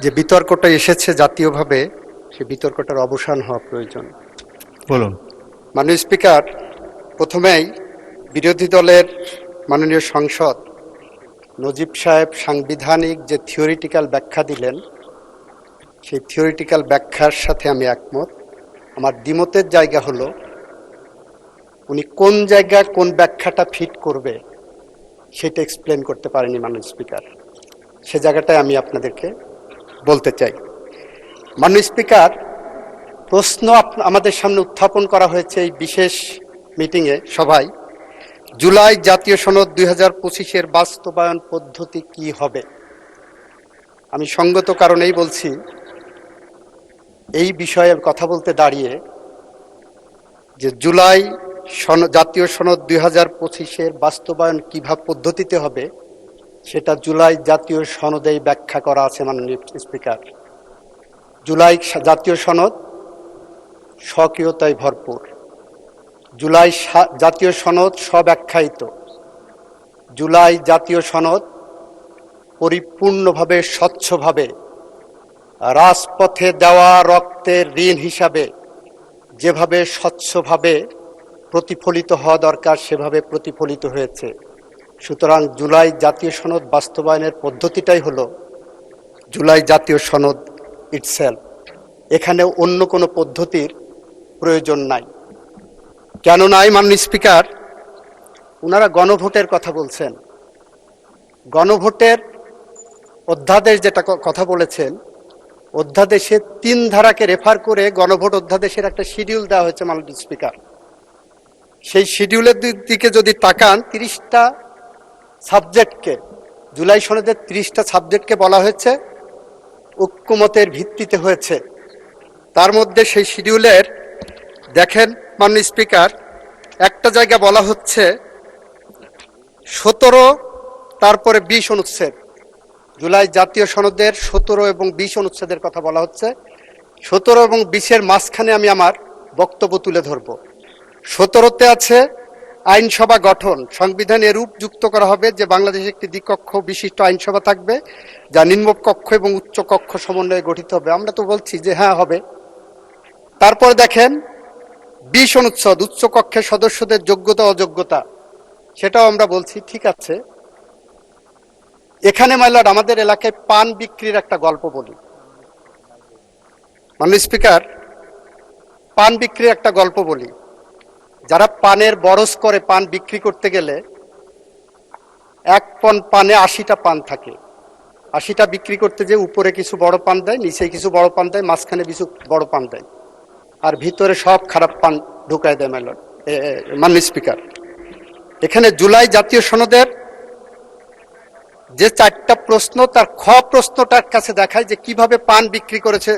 যে বিতর্কটা এসেছে জাতীয়ভাবে, সে বিতর্কটার অবসান হওয়া প্রয়োজন। বলুন। মাননীয় স্পিকার, প্রথমেই বিরোধী দলের মাননীয় সাংসদ নজিব সাহেব সাংবিধানিক যে থিওরিটিক্যাল ব্যাখ্যা দিলেন, সেই থিওরিটিক্যাল ব্যাখ্যার সাথে আমি একমত। আমার দ্বিমতের জায়গা হলো উনি কোন জায়গায় কোন ব্যাখ্যাটা ফিট করবে সেটা এক্সপ্লেন করতে পারেনি মাননীয় স্পিকার। সে জায়গাটায় আমি আপনাদেরকে বলতে চাই। মাননীয় স্পিকার, প্রশ্ন আমাদের সামনে উত্থাপন করা হয়েছে এই বিশেষ মিটিংয়ে সভায়, জুলাই জাতীয় সনদ 2025-এর বাস্তবায়ন পদ্ধতি কি হবে। আমি সঙ্গত কারণেই বলছি, এই বিষয়ে কথা বলতে দাঁড়িয়ে যে জুলাই জাতীয় সনদ 2025-এর বাস্তবায়ন কিভাবে পদ্ধতিতে হবে সেটা জুলাই জাতীয় সনদেই ব্যাখ্যা করা আছে মাননীয় স্পিকার। জুলাই জাতীয় সনদ স্বকীয়তায় ভরপুর। জুলাই জাতীয় সনদ স্বব্যাখ্যায়িত। জুলাই জাতীয় সনদ পরিপূর্ণভাবে স্বচ্ছভাবে রাজপথে দেওয়া রক্তের ঋণ হিসাবে যেভাবে স্বচ্ছভাবে প্রতিফলিত হওয়া দরকার সেভাবে প্রতিফলিত হয়েছে। সুতরাং জুলাই জাতীয় সনদ বাস্তবায়নের পদ্ধতিটাই হলো জুলাই জাতীয় সনদ ইটসেলফ। এখানে অন্য কোনো পদ্ধতির প্রয়োজন নাই। কেন নাই মাননীয় স্পিকার? ওনারা গণভোটের কথা বলছেন। গণভোটের অধ্যাদেশ যেটা কথা বলেছেন, অধ্যাদেশে 3 ধারাকে রেফার করে গণভোট অধ্যাদেশের একটা শিডিউল দেওয়া হয়েছে মাননীয় স্পিকার। সেই শিডিউলের দিকে যদি তাকান, 30টা সাবজেক্টকে, জুলাই সনদের 30টা সাবজেক্টকে বলা হয়েছে ঐক্যমতের ভিত্তিতে হয়েছে। তার মধ্যে সেই শিডিউলের দেখেন মাননীয় স্পিকার, একটা জায়গা বলা হচ্ছে 17 তারপরে 20 অনুচ্ছেদ, জুলাই জাতীয় সনদের 17 এবং 20 অনুচ্ছেদের কথা বলা হচ্ছে। 17 এবং 20-এর মাঝখানে আমি আমার বক্তব্য তুলে ধরব। 17তে আছে আইনসভা গঠন। সংবিধানে এরূপ যুক্ত করা হবে যে বাংলাদেশে একটি দ্বিকক্ষ বিশিষ্ট আইনসভা থাকবে, যা নিম্নকক্ষ এবং উচ্চ কক্ষ সমন্বয়ে গঠিত হবে। আমরা তো বলছি যে হ্যাঁ হবে। তারপরে দেখেন 20 অনুচ্ছেদ, উচ্চ কক্ষের সদস্যদের যোগ্যতা অযোগ্যতা, সেটাও আমরা বলছি ঠিক আছে। এখানে মাইলর্ড, আমাদের এলাকায় পান বিক্রির একটা গল্প বলি। মাননীয় স্পিকার, পান বিক্রির একটা গল্প বলি। যারা পানের বরজ করে পান বিক্রি করতে গেলে 1 পণ পানে 80টা পান থাকে। 80টা বিক্রি করতে যে উপরে কিছু বড় পান দেয়, নিচে কিছু বড় পান দেয়, মাঝখানে কিছু বড় পান দেয়, আর ভিতরে সব খারাপ পান ঢুকায় দেয় মাইলর্ড মাননীয় স্পিকার। এখানে জুলাই জাতীয় সনদের যে 4টা প্রশ্ন, তার খ প্রশ্নটার কাছে দেখায় যে কিভাবে পান বিক্রি করেছে।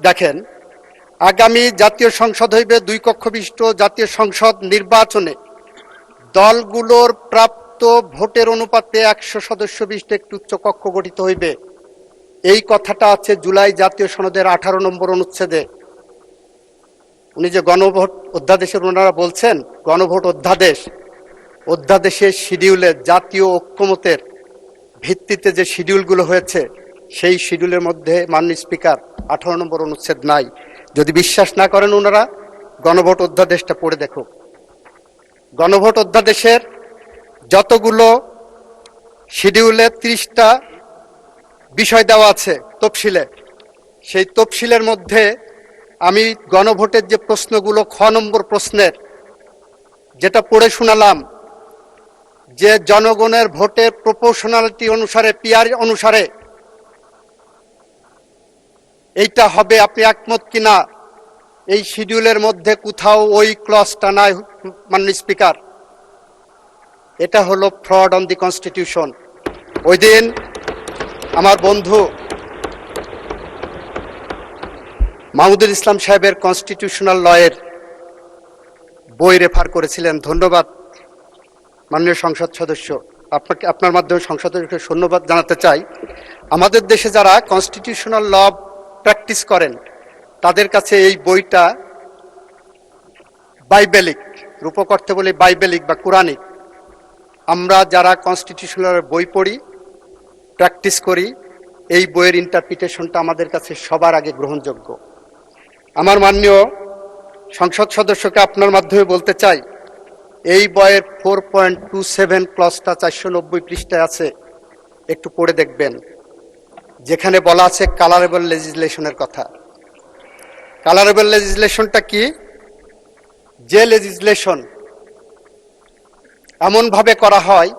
দেখেন, আগামী জাতীয় সংসদ হইবে 2 কক্ষ বিশিষ্ট জাতীয় সংসদ নির্বাচনে দলগুলোর প্রাপ্ত ভোটের অনুপাতে 100 সদস্য বিশিষ্ট একটি উচ্চ কক্ষ গঠিত হইবে। এই কথাটা আছে জুলাই জাতীয় সনদের 18 নম্বর অনুচ্ছেদে। উনি যে গণভোট অধ্যাদেশের ওনারা বলছেন, গণভোট অধ্যাদেশের শিডিউলে জাতীয় ঐক্যমতের ভিত্তিতে যে শিডিউলগুলো হয়েছে, সেই শিডিউলের মধ্যে মাননীয় স্পিকার 18 নম্বর অনুচ্ছেদ নাই। যদি বিশ্বাস না করেন ওনারা গণভোট অধ্যাদেশটা পড়ে দেখুন। গণভোট অধ্যাদেশের যতগুলো শিডিউলে 30টা বিষয় দেওয়া আছে তফসিলে, সেই তফসিলের মধ্যে আমি গণভোটের যে প্রশ্নগুলো, খ নম্বর প্রশ্নের যেটা পড়ে শোনালাম, যে জনগণের ভোটের প্রপোর্শনালিটি অনুসারে, পিআর অনুসারে এইটা হবে, আপনি একমত কিনা? এই শিডিউলের মধ্যে কোথাও ওই ক্লজটা নাই মাননীয় স্পিকার। এটা হলো ফ্রড অন দি কনস্টিটিউশন। ওই দিন আমার বন্ধু মাহমুদুল ইসলাম সাহেবের কনস্টিটিউশনাল লয়ের বই রেফার করেছিলেন। ধন্যবাদ মাননীয় সংসদ সদস্য, আপনাকে আপনার মাধ্যমে সংসদ সদস্যকে ধন্যবাদ জানাতে চাই। আমাদের দেশে যারা কনস্টিটিউশনাল ল প্র্যাকটিস করেন তাদের কাছে এই বইটা বাইবেলিক, রূপক অর্থে বলি বাইবেলিক বা কোরআনিক। আমরা যারা কনস্টিটিউশনাল বই পড়ি, প্র্যাকটিস করি, এই বইয়ের ইন্টারপ্রিটেশনটা আমাদের কাছে সবার আগে গ্রহণযোগ্য। আমার মাননীয় সংসদ সদস্যকে আপনার মাধ্যমে বলতে চাই, এই বইয়ের 4.27 ক্লজটা 490 পৃষ্ঠায় আছে, একটু পড়ে দেখবেন, যেখানে বলা আছে কালারেবল লেজিসলেশনের কথা। কালারেবল লেজিসলেশনটা কি? যে লেজিসলেশন এমনভাবে করা হয়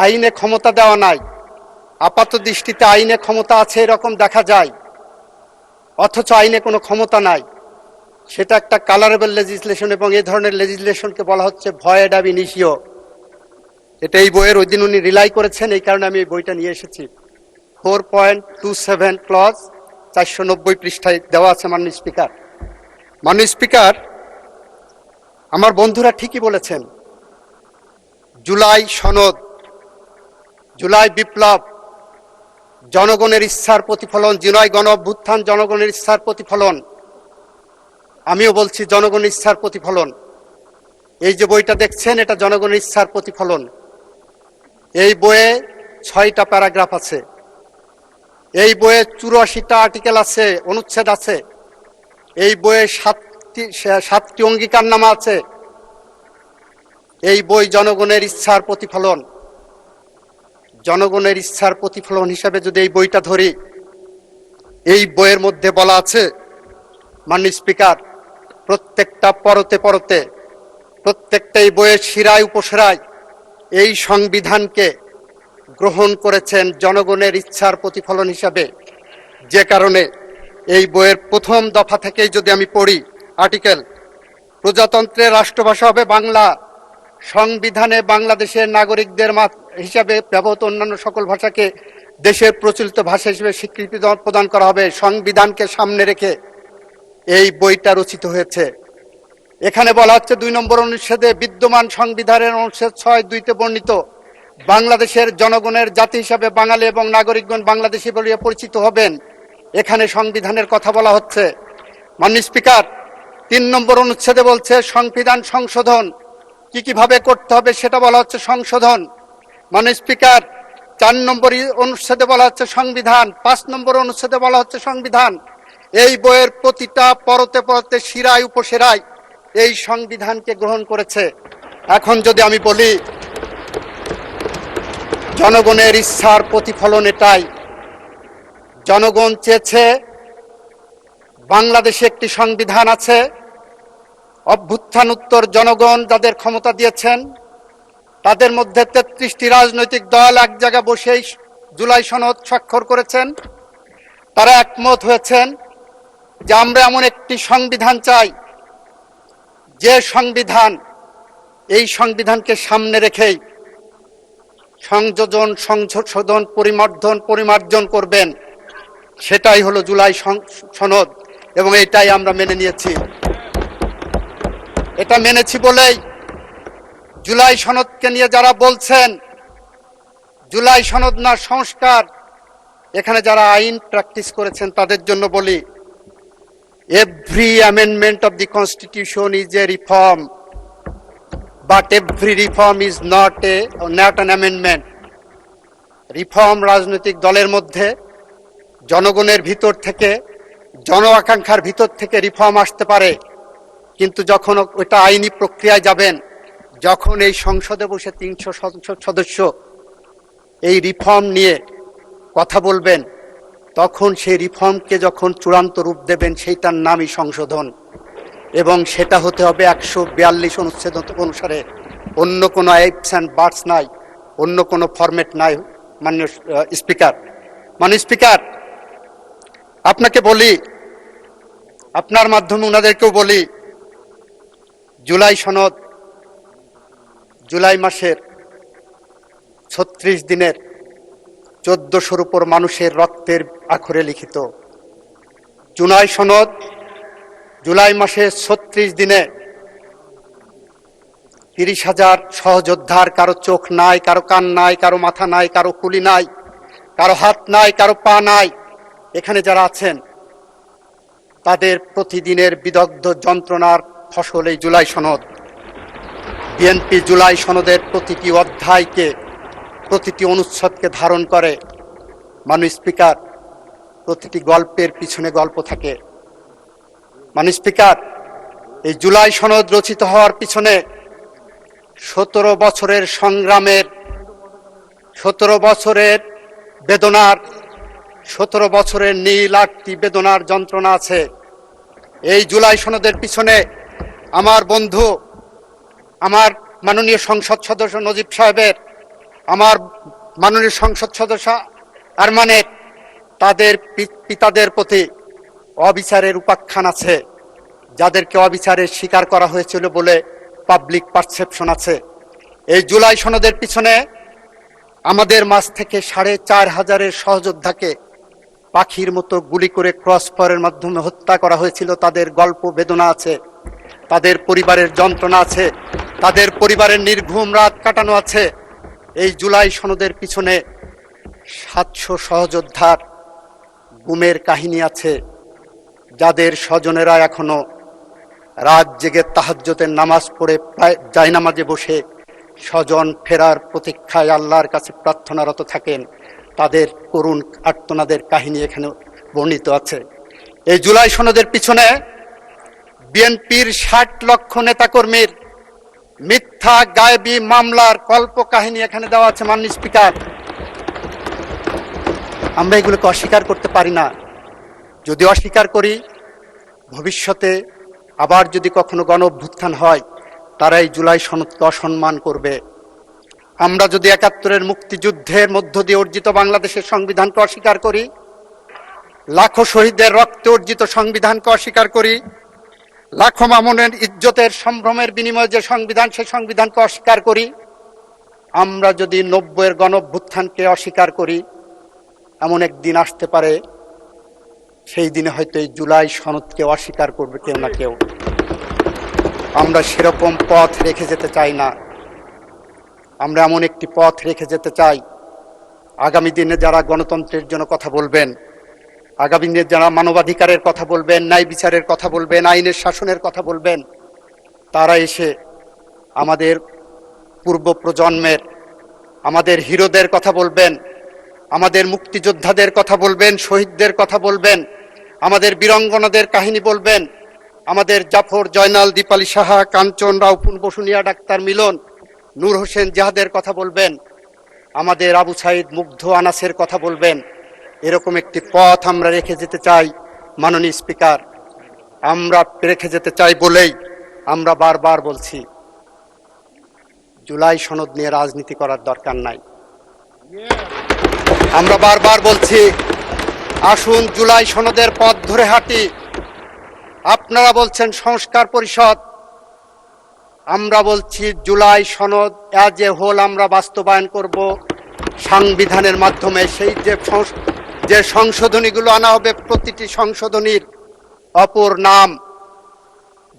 আইনে ক্ষমতা দেওয়া নাই, আপাত দৃষ্টিতে আইনে ক্ষমতা আছে এরকম দেখা যায়, অথচ আইনে কোনো ক্ষমতা নাই, সেটা একটা কালারেবল লেজিসলেশন। এবং এই ধরনের লেজিসলেশনকে বলা হচ্ছে ভয়েড আব ইনিশিও। এটা এই বইয়ের ওই দিন উনি রিলাই করেছেন, এই কারণে আমি এই বইটা নিয়ে এসেছি। 4.27 ক্লজ 490 পৃষ্ঠায় দেওয়া আছে। মাননীয় স্পিকার, মাননীয় স্পিকার, আমার বন্ধুরা ঠিকই বলেছেন, জুলাই সনদ, জুলাই বিপ্লব জনগণের ইচ্ছার প্রতিফলন, জুলাই গণ অভ্যুত্থান জনগণের ইচ্ছার প্রতিফলন। আমিও বলছি জনগণের ইচ্ছার প্রতিফলন। এই যে বইটা দেখছেন, এটা জনগণের ইচ্ছার প্রতিফলন। এই বইয়ে 6টা প্যারাগ্রাফ আছে, এই বইয়ে 84টা আর্টিকেল আছে, অনুচ্ছেদ আছে, এই বইয়ে 7টি অঙ্গীকারনামা আছে। এই বই জনগণের ইচ্ছার প্রতিফলন। জনগণের ইচ্ছার প্রতিফলন হিসাবে যদি এই বইটা ধরি, এই বইয়ের মধ্যে বলা আছে, মাননীয় স্পিকার, প্রত্যেকটা পরতে পরতে, প্রত্যেকটা এই বইয়ের শিরায় উপশিরায় এই সংবিধানকে গ্রহণ করেছেন জনগণের ইচ্ছার প্রতিফলন হিসাবে। যে কারণে এই বইয়ের প্রথম দফা থেকেই যদি আমি পড়ি, আর্টিকেল, প্রজাতন্ত্রের রাষ্ট্রভাষা হবে বাংলা, সংবিধানে বাংলাদেশের নাগরিকদের হিসাবে ব্যবহৃত অন্যান্য সকল ভাষাকে দেশের প্রচলিত ভাষা হিসেবে স্বীকৃতি প্রদান করা হবে। সংবিধানকে সামনে রেখে এই বইটা রচিত হয়েছে। এখানে বলা হচ্ছে 2 নম্বর অনুচ্ছেদে, বিদ্যমান সংবিধানের অনুচ্ছেদ 6(2)তে বর্ণিত বাংলাদেশের জনগণের জাতি হিসাবে বাঙালি এবং নাগরিকগণ বাংলাদেশী বলে পরিচিত হবেন। এখানে সংবিধানের কথা বলা হচ্ছে। মাননীয় স্পিকার, 3 নম্বর অনুচ্ছেদে বলছে সংবিধান সংশোধন কিভাবে করতে হবে সেটা বলা হচ্ছে সংশোধন। মাননীয় স্পিকার, 4 নম্বর অনুচ্ছেদে বলা হচ্ছে সংবিধান, 5 নম্বর অনুচ্ছেদে বলা হচ্ছে সংবিধান। এই বইয়ের প্রতিটা পরতে পরতে, শিরায় উপশিরায় এই সংবিধানকে গ্রহণ করেছে। এখন যদি আমি বলি জনগণের ইচ্ছার প্রতিফলন এটাই, জনগণ চেয়েছে বাংলাদেশে একটি সংবিধান আছে, অভ্যুত্থান উত্তর জনগণ যাদের ক্ষমতা দিয়েছেন তাদের মধ্যে 33টি রাজনৈতিক দল এক জায়গায় বসেই জুলাই সনদ স্বাক্ষর করেছেন। তারা একমত হয়েছেন যে আমরা এমন একটি সংবিধান চাই, যে সংবিধান, এই সংবিধানকে সামনে রেখেই সংযোজন, সংশোধন, পরিমার্জন করবেন। সেটাই হলো জুলাই সনদ এবং এটাই আমরা মেনে নিয়েছি। এটা মেনেছি বলেই জুলাই সনদকে নিয়ে যারা বলছেন জুলাই সনদ না সংস্কার, এখানে যারা আইন প্র্যাকটিস করেছেন তাদের জন্য বলি, every amendment of the constitution is a reform, but every reform is not an amendment. Reform রাজনৈতিক দলের মধ্যে জনগণের ভিতর থেকে, জন আকাঙ্ক্ষার ভিতর থেকে রিফর্ম আসতে পারে, কিন্তু যখন ওটা আইনি প্রক্রিয়ায় যাবেন, যখন এই সংসদে বসে 300 সংসদ সদস্য এই রিফর্ম নিয়ে কথা বলবেন, তখন সেই রিফর্মকে যখন চূড়ান্ত রূপ দেবেন, সেইটার নামই সংশোধন। এবং সেটা হতে হবে 142 অনুচ্ছেদ অনুসারে। অন্য কোনো আইপস অ্যান্ড বার্ডস নাই, অন্য কোনো ফরম্যাট নাই। মাননীয় স্পিকার, মাননীয় স্পিকার, আপনাকে বলি, আপনার মাধ্যমে ওনাদেরকেও বলি, জুলাই সনদ জুলাই মাসের 36 দিনের 1400-র উপর মানুষের রক্তের আখরে লিখিত। জুলাই সনদ জুলাই মাসে 36 দিনে 30,000 সহযোদ্ধার কারো চোখ নাই, কারো কান নাই, কারো মাথা নাই, কারো কুলি নাই, কারো হাত নাই, কারো পা নাই, এখানে যারা আছেন তাদের প্রতিদিনের বিদগ্ধ যন্ত্রণার ফসল এই জুলাই সনদ। বিএনপি জুলাই সনদের প্রতিটি অধ্যায়কে, প্রতিটি অনুচ্ছেদকে ধারণ করে। মাননীয় স্পিকার, প্রতিটি গল্পের পিছনে গল্প থাকে। মাননীয় স্পিকার, এই জুলাই সনদ রচিত হওয়ার পিছনে 17 বছরের সংগ্রামের, 17 বছরের বেদনার, 17 বছরের নীলাক্তি বেদনার যন্ত্রণা আছে। এই জুলাই সনদের পিছনে আমার বন্ধু, আমার মাননীয় সংসদ সদস্য নজিব সাহেবের, আমার মাননীয় সংসদ সদস্য আরমানের, তাদের পিতাদের প্রতি অবিচারের উপাখ্যান আছে, যাদেরকে অবিচারের শিকার করা হয়েছিল বলে পাবলিক পারসেপশন আছে। এই জুলাই সনদের পিছনে আমাদের মাঝ থেকে 4500 সহযোদ্ধাকে পাখির মতো গুলি করে ক্রস ফায়ারের মাধ্যমে হত্যা করা হয়েছিল। তাদের গল্প বেদনা আছে, তাদের পরিবারের যন্ত্রণা আছে, তাদের পরিবারের নির্ঘুম রাত কাটানো আছে। এই জুলাই সনদের পিছনে 700 সহযোদ্ধার গুমের কাহিনী আছে, যাদের স্বজনেরা এখনো রাত জেগে তাহাজ্জুদের নামাজ পড়ে জায়নামাজে বসে স্বজন ফেরার প্রতীক্ষায় আল্লাহর কাছে প্রার্থনারত থাকেন। তাদের করুণ আর্তনাদের কাহিনী এখানে বর্ণিত আছে। এই জুলাই সনদের পিছনে বিএনপির 60 লক্ষ নেতাকর্মীর মিথ্যা গায়েবী মামলার কল্প কাহিনী এখানে দেওয়া আছে। মাননীয় স্পিকার, আমরা এগুলোকে অস্বীকার করতে পারি না। যদি অস্বীকার করি, ভবিষ্যতে আবার যদি কখনো গণ অভ্যুত্থান হয়, তারা এই জুলাই সনদকে অসম্মান করবে। আমরা যদি 71-এর মুক্তিযুদ্ধের মধ্য দিয়ে অর্জিত বাংলাদেশের সংবিধানকে অস্বীকার করি, লাখো শহীদদের রক্তে অর্জিত সংবিধানকে অস্বীকার করি, লাখো মামুনের ইজ্জতের সম্ভ্রমের বিনিময়ে যে সংবিধান, সেই সংবিধানকে অস্বীকার করি, আমরা যদি 90-এর গণ অভ্যুত্থানকে অস্বীকার করি, এমন একদিন আসতে পারে সেই দিনে হয়তো এই জুলাই সনদকে অস্বীকার করবে কেউ না কেউ। আমরা সেরকম পথ রেখে যেতে চাই না। আমরা এমন একটি পথ রেখে যেতে চাই, আগামী দিনে যারা গণতন্ত্রের জন্য কথা বলবেন, আগামী দিনে যারা মানবাধিকারের কথা বলবেন, ন্যায় বিচারের কথা বলবেন, আইনের শাসনের কথা বলবেন, তারা এসে আমাদের পূর্ব প্রজন্মের, আমাদের হিরোদের কথা বলবেন, আমাদের মুক্তিযোদ্ধাদের কথা বলবেন, শহীদদের কথা বলবেন, আমাদের বীরাঙ্গনাদের কাহিনী বলবেন, আমাদের জাফর, জয়নাল, দীপালি সাহা, কাঞ্চন, রাউফুন, বসুনিয়া, ডাক্তার মিলন, নূর হোসেন জিহাদের কথা বলবেন, আমাদের আবু সাইদ, মুগ্ধ, আনাসের কথা বলবেন। এরকম একটি পথ আমরা রেখে যেতে চাই। মাননীয় স্পিকার, আমরা রেখে যেতে চাই বলেই আমরা বারবার বলছি, জুলাই সনদ নিয়ে রাজনীতি করার দরকার নাই। আমরা বারবার বলছি, আসুন জুলাই সনদের পথ ধরে হাঁটি। আপনারা বলছেন সংস্কার পরিষদ, আমরা বলছি জুলাই সনদ অ্যাজ এ হোল আমরা বাস্তবায়ন করব সংবিধানের মাধ্যমে। সেই যে সংশোধনীগুলো আনা হবে, প্রতিটি সংশোধনীর অপর নাম,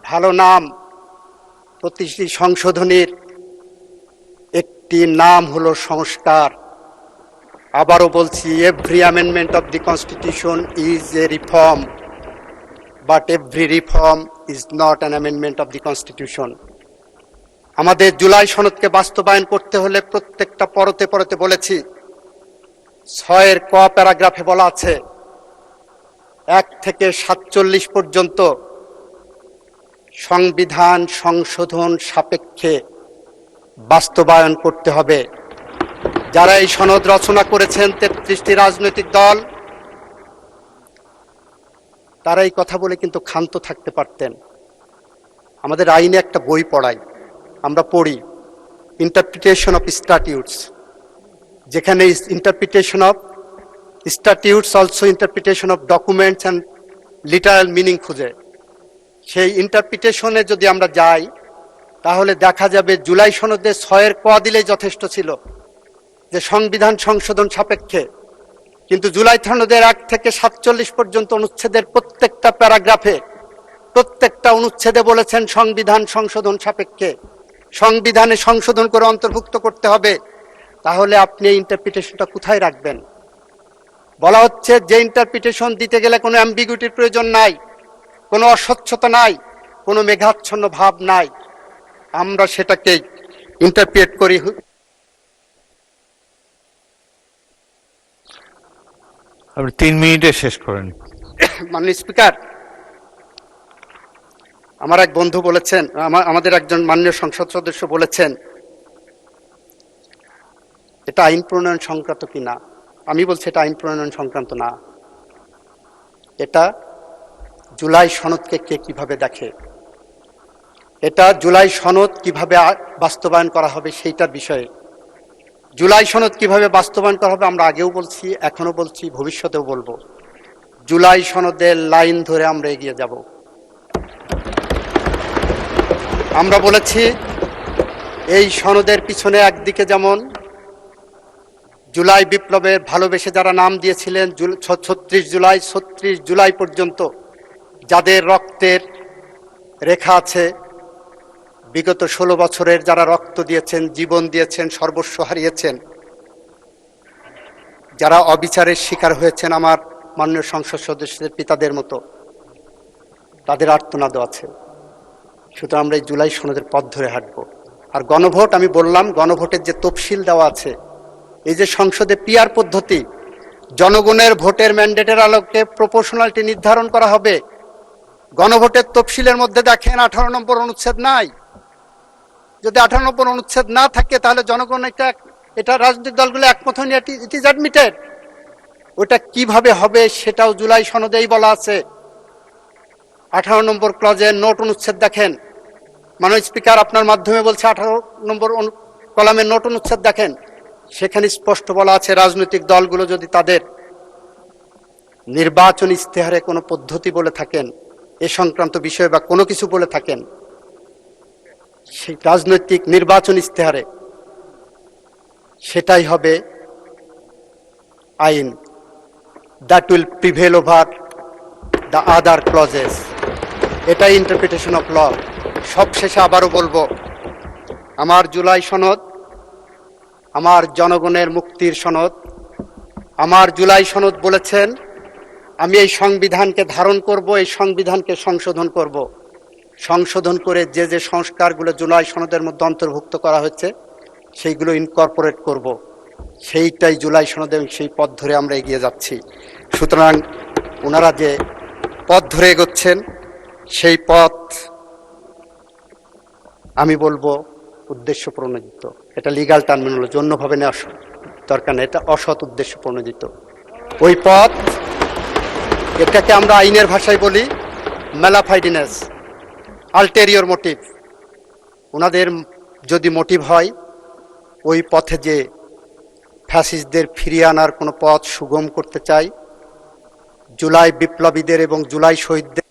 ভালো নাম, প্রতিটি সংশোধনীর একটি নাম হলো সংস্কার। আবারও বলছি, every amendment of the constitution is a reform, but every reform is not an amendment of the constitution. আমাদের জুলাই সনদকে বাস্তবায়ন করতে হলে প্রত্যেকটা পরতে পরতে বলেছি, 6-এর ক প্যারাগ্রাফে বলা আছে 1 থেকে 47 পর্যন্ত সংবিধান সংশোধন সাপেক্ষে বাস্তবায়ন করতে হবে। যারা এই সনদ রচনা করেছেন 33টি রাজনৈতিক দল, তারা এই কথা বলে কিন্তু ক্ষান্ত থাকতে পারতেন। আমাদের আইনে একটা বই পড়াই, আমরা পড়ি ইন্টারপ্রিটেশন অফ স্ট্যাটিউটস, যেখানে interpretation of statutes also interpretation of documents and literal meaning খুঁজে। সেই ইন্টারপ্রিটেশনে যদি আমরা যাই, তাহলে দেখা যাবে জুলাই সনদে 6-এর ক দিলেই যথেষ্ট ছিল যে সংবিধান সংশোধন সাপেক্ষে। কিন্তু জুলাই সনদের 1 থেকে 47 পর্যন্ত অনুচ্ছেদের প্রত্যেকটা প্যারাগ্রাফে, প্রত্যেকটা অনুচ্ছেদে বলেছেন সংবিধান সংশোধন সাপেক্ষে, সংবিধানে সংশোধন করে অন্তর্ভুক্ত করতে হবে। তাহলে আপনি এই ইন্টারপ্রিটেশনটা কোথায় রাখবেন? বলা হচ্ছে যে ইন্টারপ্রিটেশন দিতে গেলে কোনো অ্যাম্বিগুইটির প্রয়োজন নাই, কোনো অস্বচ্ছতা নাই, কোনো মেঘাচ্ছন্ন ভাব নাই। আমরা সেটাকে ইন্টারপ্রিট করি আপনি 3 মিনিটে শেষ করেন। মাননীয় স্পিকার, আমার এক বন্ধু বলেছেন, আমাদের একজন মাননীয় সংসদ সদস্য বলেছেন এটা আইন প্রণয়ন সংক্রান্ত কিনা। আমি বলছি এটা আইন প্রণয়ন সংক্রান্ত না, এটা জুলাই সনদকে কে কিভাবে দেখে, এটা জুলাই সনদ কিভাবে বাস্তবায়ন করা হবে সেইটার বিষয়ে। জুলাই সনদ কিভাবে বাস্তবায়ন করা হবে আমরা আগেও বলছি, এখনো বলছি, ভবিষ্যতেও বলবো। জুলাই সনদের লাইন ধরে আমরা এগিয়ে যাব। আমরা বলেছি এই সনদের পিছনে একদিকে যেমন জুলাই বিপ্লবের ভালোবেসে যারা নাম দিয়েছিলেন 36 জুলাই পর্যন্ত যাদের রক্তের রেখা আছে, বিগত 16 বছরের যারা রক্ত দিয়েছেন, জীবন দিয়েছেন, সর্বস্ব হারিয়েছেন, যারা অবিচারের শিকার হয়েছেন, আমার মাননীয় সংসদ সদস্যদের পিতাদের মতো, তাদের আর্তনাদ আছে। সুতরাং আমরা এই জুলাই সনদের পথ ধরে হাঁটবো। আর গণভোট, আমি বললাম গণভোটের যে তফসিল দেওয়া আছে, এই যে সংসদে পিআর পদ্ধতি, জনগণের ভোটের ম্যান্ডেটের আলোকে প্রপোর্শনালিটি নির্ধারণ করা হবে। গণভোটের তফসিলের মধ্যে দেখেন 18 নম্বর অনুচ্ছেদ নাই। যদি 18 নম্বর অনুচ্ছেদ না থাকে তাহলে জনগণ এটা রাজনৈতিক দলগুলো একমত হয়নি, ইট ইজ অ্যাডমিটেড। ওটা কিভাবে হবে সেটাও জুলাই সনদেই বলা আছে। 18 নম্বর ক্লজের নোট অনুচ্ছেদ দেখেন। মাননীয় স্পিকার, আপনার মাধ্যমে বলছে 18 নম্বর কলামের নোট অনুচ্ছেদ দেখেন, সেখানে স্পষ্ট বলা আছে রাজনৈতিক দলগুলো যদি তাদের নির্বাচন ইস্তেহারে কোনো পদ্ধতি বলে থাকেন, এ সংক্রান্ত বিষয় বা কোনো কিছু বলে থাকেন, সেই রাজনৈতিক নির্বাচন ইস্তেহারে সেটাই হবে আইন। That will prevail over the other clauses. এটাই ইন্টারপ্রিটেশন অফ ল। সবশেষে আবারও বলবো, আমার জুলাই সনদ আমার জনগণের মুক্তির সনদ। আমার জুলাই সনদ বলেছেন আমি এই সংবিধানকে ধারণ করব, এই সংবিধানকে সংশোধন করব। সংশোধন করে যে যে সংস্কারগুলো জুলাই সনদের মধ্যে অন্তর্ভুক্ত করা হচ্ছে সেইগুলো ইনকর্পোরেট করব। সেইটাই জুলাই সনদ এবং সেই পথ ধরে আমরা এগিয়ে যাচ্ছি। সুতরাং ওনারা যে পথ ধরে এগোচ্ছেন সেই পথ আমি বলবো উদ্দেশ্য প্রণোদিত। এটা লিগাল টার্মিনোলজি, অন্যভাবে নেওয়া দরকার নেই, এটা অসৎ উদ্দেশ্য প্রণোদিত ওই পথ। এটাকে আমরা আইনের ভাষায় বলি ম্যালাফাইডিনেস, আলটেরিয়র মোটিভ। ওনাদের যদি মোটিভ হয় ওই পথে যে ফ্যাসিস্টদের ফিরিয়ে আনার কোনো পথ সুগম করতে চাই, জুলাই বিপ্লবীদের এবং জুলাই শহীদদের